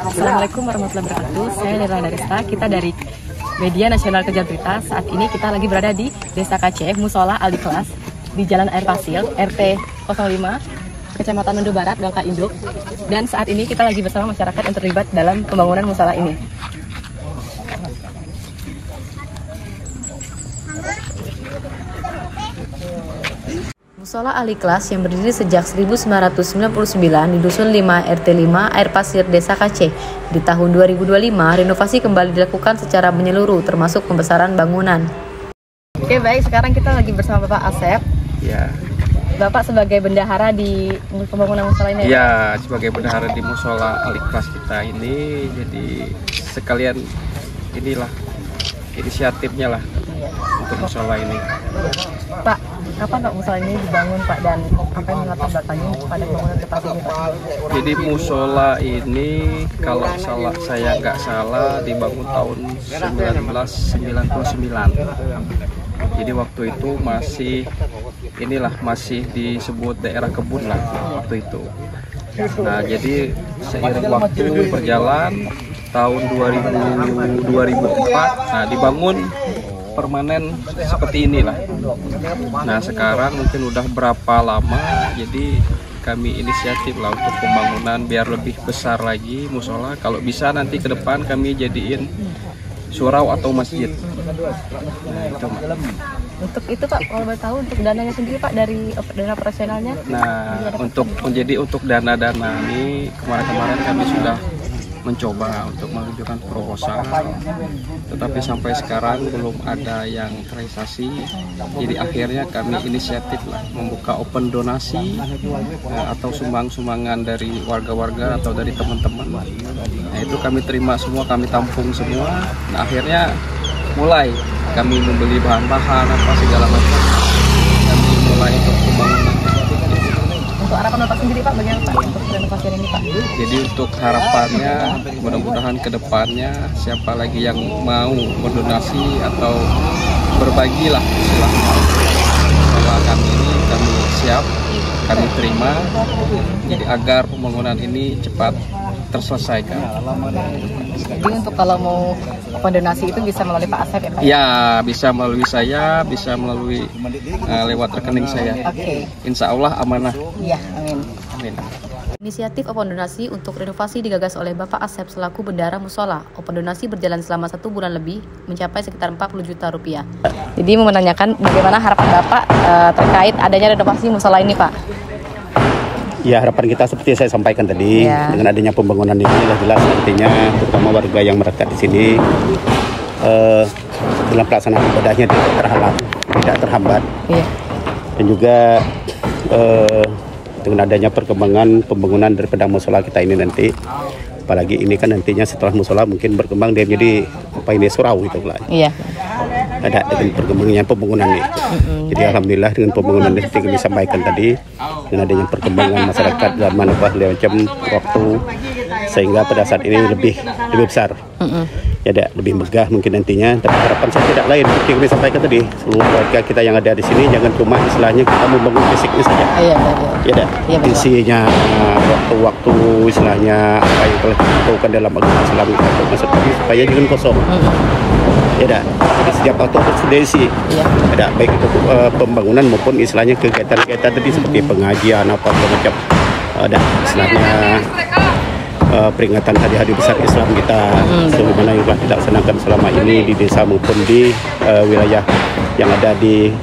Assalamualaikum warahmatullahi wabarakatuh. Saya Lila Darista. Kita dari Media Nasional Kejar Berita. Saat ini kita lagi berada di Desa Kaceh, Musola Al-Ikhlas, di Jalan Air Pasir, RT 05, Kecamatan Mendo Barat, Bangka Induk. Dan saat ini kita lagi bersama masyarakat yang terlibat dalam pembangunan musola ini. Musola Al-Ikhlas yang berdiri sejak 1999 di Dusun 5 RT 5 Air Pasir Desa Kaceh. Di tahun 2025 renovasi kembali dilakukan secara menyeluruh termasuk pembesaran bangunan. Oke, baik, sekarang kita lagi bersama Bapak Asep. Ya. Bapak sebagai bendahara di pembangunan musola ini. Ya, sebagai bendahara di Musola Al-Ikhlas kita ini, jadi sekalian inilah inisiatifnya lah untuk musola ini. Pak, kapan Pak musola ini dibangun Pak, dan apa yang melatar belakangnya pada pembangunan tempat ini Pak? Jadi musola ini kalau saya nggak salah dibangun tahun 1999. Jadi waktu itu masih disebut daerah kebun lah waktu itu. Nah, jadi seiring waktu berjalan tahun 2004, nah dibangun permanen seperti inilah. Nah, sekarang mungkin udah berapa lama, jadi kami inisiatif lah untuk pembangunan biar lebih besar lagi musola. Kalau bisa nanti ke depan kami jadiin surau atau masjid. Nah, itu Untuk itu Pak, kalau boleh tahu untuk dananya sendiri Pak, dari dana operasionalnya? Nah, untuk dana-dana ini kemarin kami sudah mencoba untuk menunjukkan proposal, tetapi sampai sekarang belum ada yang terrealisasi. Jadi akhirnya kami inisiatif lah membuka open donasi atau sumbangan dari warga-warga atau dari teman-teman. Nah, itu kami terima semua, kami tampung semua. Nah, akhirnya mulai kami membeli bahan-bahan apa segala macam. Kami mulai untuk pembangunan. Untuk harapan Bapak sendiri Pak, bagaimana Pak untuk renovasi ini Pak? Jadi untuk harapannya, mudah-mudahan ke depannya siapa lagi yang mau mendonasi atau berbagi lah istilahnya. Kalau kami ini kami siap, kami terima. Jadi agar pembangunan ini cepat terselesaikan. Jadi untuk kalau mau donasi itu bisa melalui Pak Asep ya Pak? Ya, bisa melalui saya, bisa melalui lewat rekening saya. Oke. Insya Allah amanah. Iya, amin. Amin. Inisiatif Open Donasi untuk renovasi digagas oleh Bapak Asep selaku bendahara musola. Open Donasi berjalan selama 1 bulan lebih, mencapai sekitar 40 juta rupiah. Jadi mau menanyakan bagaimana harapan Bapak terkait adanya renovasi musola ini Pak? Ya, harapan kita seperti saya sampaikan tadi, dengan adanya pembangunan ini jelas nantinya terutama warga yang melekat di sini dalam pelaksanaan ibadahnya tidak terhambat. Iya. Dan juga dengan adanya perkembangan pembangunan daripada musola kita ini nanti, apalagi ini kan nantinya setelah musola mungkin berkembang dia menjadi surau gitu lah. Iya. Ada dengan perkembangannya pembangunan ini. Jadi alhamdulillah dengan pembangunan yang kami sampaikan tadi, dengan adanya perkembangan masyarakat zaman macam waktu, sehingga pada saat ini lebih besar. Ya, lebih megah mungkin nantinya. Tapi harapan saya tidak lain seperti yang kami sampaikan tadi, seluruh warga kita yang ada di sini jangan cuma istilahnya kita membangun fisiknya saja. Ya, isinya waktu istilahnya apa yang telah dilakukan dalam agama Islam maksudnya supaya jangan kosong. Ya, jadi setiap waktu harus diisi. Ada baik itu pembangunan maupun istilahnya kegiatan-kegiatan tadi seperti pengajian apa macam. Ada istilahnya peringatan hari-hari besar Islam kita sebagaimana yang telah dilaksanakan selama ini di desa maupun di wilayah yang ada di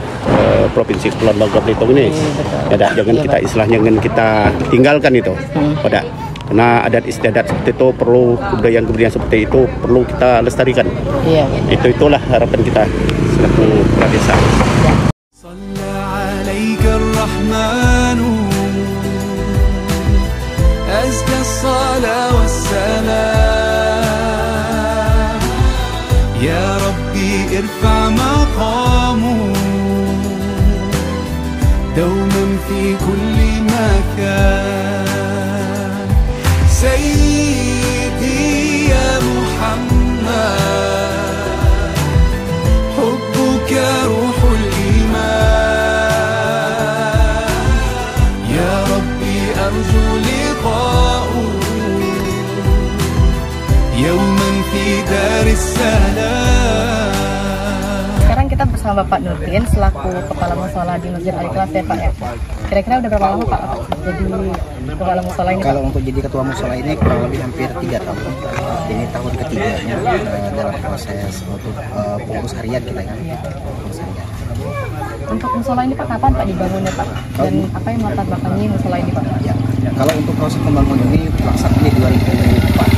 Provinsi Kepulauan Bangka Belitung ini. Ada, jangan kita istilahnya jangan kita tinggalkan itu. Ada. Karena adat istiadat seperti itu perlu, kebudayaan seperti itu perlu kita lestarikan. Itulah harapan kita selaku kepala desa. Ya Rabbi irfa maqamu dauman fi kulli makan Sayyidi ya Muhammad hubbuka ruhul iman Ya Rabbi arju liqa'u يوما في دار السلام. Sekarang kita bersama Bapak Nurdin selaku Kepala Musola di Masjid Al-Ikhlas ya Pak ya. Kira-kira udah berapa lama Pak jadi Kepala Musola ini? Kalau untuk jadi Ketua Musola ini kurang lebih hampir 3 tahun. Ini tahun ketiganya dalam proses untuk pengurus harian kita ya. Pengurus harian. Untuk musola ini Pak kapan Pak dibangunnya Pak? Dan apa yang melatar belakangi musola ini Pak? Ya. Kalau untuk proses pembangunan ini pelaksanaan di 2004.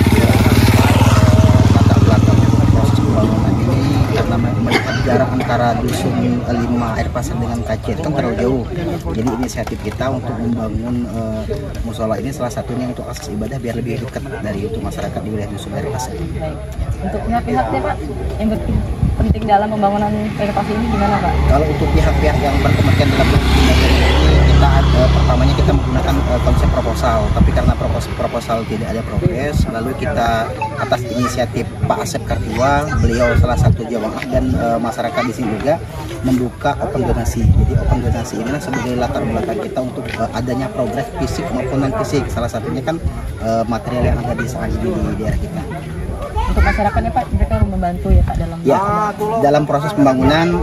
Latar belakang proses pembangunan ini karena melihat jarak antara dusun 5 air pasar dengan Kacir kan terlalu jauh. Jadi inisiatif kita untuk membangun musola ini salah satunya untuk akses ibadah biar lebih dekat dari untuk masyarakat di wilayah dusun air pasar. Baik. Untuk pihak-pihaknya Pak yang penting dalam pembangunan renovasi ini gimana Pak? Kalau untuk pihak-pihak yang berkepentingan dalam pembangunan ini kita pertamanya kita menggunakan konsep proposal, tapi karena proposal tidak ada progres, lalu kita atas inisiatif Pak Asep Kartiwa, beliau salah satu jamaah dan masyarakat di sini juga membuka open donasi. Jadi open donasi inilah sebagai latar belakang kita untuk adanya progres fisik maupun non fisik. Salah satunya kan material yang ada di saat ini di daerah kita. Untuk masyarakatnya Pak, mereka membantu ya Pak dalam proses pembangunan.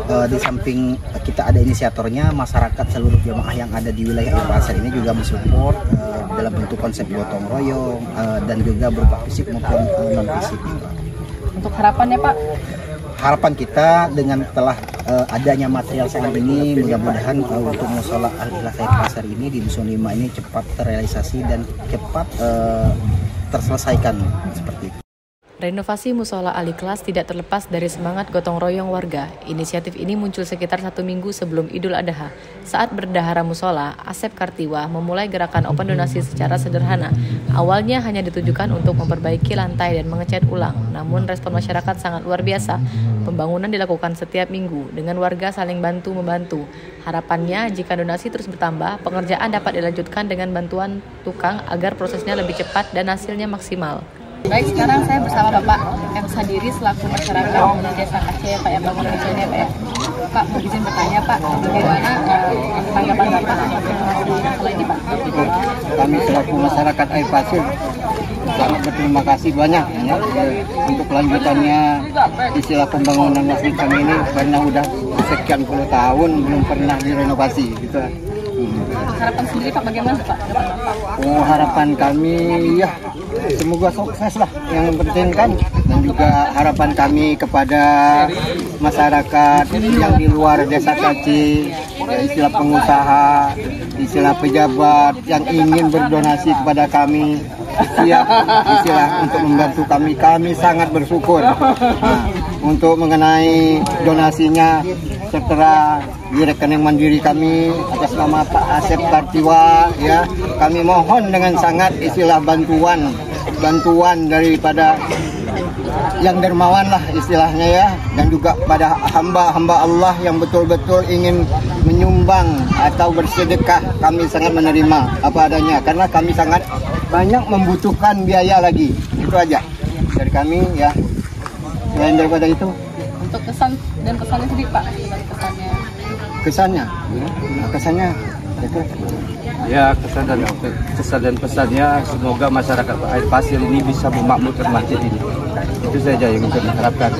Di samping kita ada inisiatornya, masyarakat seluruh jamaah yang ada di wilayah Air Pasar ini juga mensupport dalam bentuk konsep gotong royong dan juga berupa fisik maupun non fisik. Untuk harapannya Pak? Harapan kita dengan telah adanya material saat ini, mudah-mudahan untuk musola Al-Ikhlas Air Pasar ini di Dusun 5 ini cepat terrealisasi dan cepat terselesaikan seperti itu. Renovasi Musola Al-Ikhlas tidak terlepas dari semangat gotong royong warga. Inisiatif ini muncul sekitar 1 minggu sebelum Idul Adha. Saat berdahara musola, Asep Kartiwa memulai gerakan open donasi secara sederhana. Awalnya hanya ditujukan untuk memperbaiki lantai dan mengecat ulang. Namun respon masyarakat sangat luar biasa. Pembangunan dilakukan setiap minggu dengan warga saling bantu-membantu. Harapannya jika donasi terus bertambah, pengerjaan dapat dilanjutkan dengan bantuan tukang agar prosesnya lebih cepat dan hasilnya maksimal. Baik, sekarang saya bersama Bapak M. Sadiri selaku masyarakat di Desa Aceh ya Pak ya, bangun misalnya Pak ya. Pak, mau izin bertanya Pak, bagaimana tanggapan Bapak masalah ini Pak? Kami selaku masyarakat Air Pasir sangat berterima kasih banyak ya, untuk kelanjutannya istilah pembangunan masjid kami ini karena udah sekian puluh tahun belum pernah direnovasi gitu. Harapan sendiri Pak bagaimana Pak? Oh, harapan kami ya semoga sukses lah yang penting kan, dan juga harapan kami kepada masyarakat yang di luar Desa Kaci, ya, istilah pengusaha, istilah pejabat yang ingin berdonasi kepada kami, siap istilah untuk membantu kami sangat bersyukur. Untuk mengenai donasinya tertera di rekening mandiri kami atas nama Pak Asep Kartiwa ya, kami mohon dengan sangat istilah bantuan daripada yang dermawan lah istilahnya ya, dan juga pada hamba-hamba Allah yang betul-betul ingin menyumbang atau bersedekah, kami sangat menerima apa adanya karena kami sangat banyak membutuhkan biaya lagi. Itu aja dari kami ya. Selain daripada itu, untuk kesan dan pesannya sendiri Pak, kesannya itu Ya, kesan dan pesannya semoga masyarakat Air Pasir ini bisa memakmurkan masjid ini. Itu saja yang bisa diharapkan.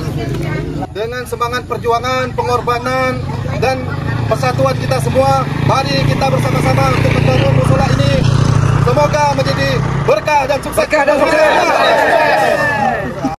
Dengan semangat perjuangan, pengorbanan, dan persatuan kita semua, mari kita bersama-sama untuk membangun musola ini. Semoga menjadi berkah dan sukses.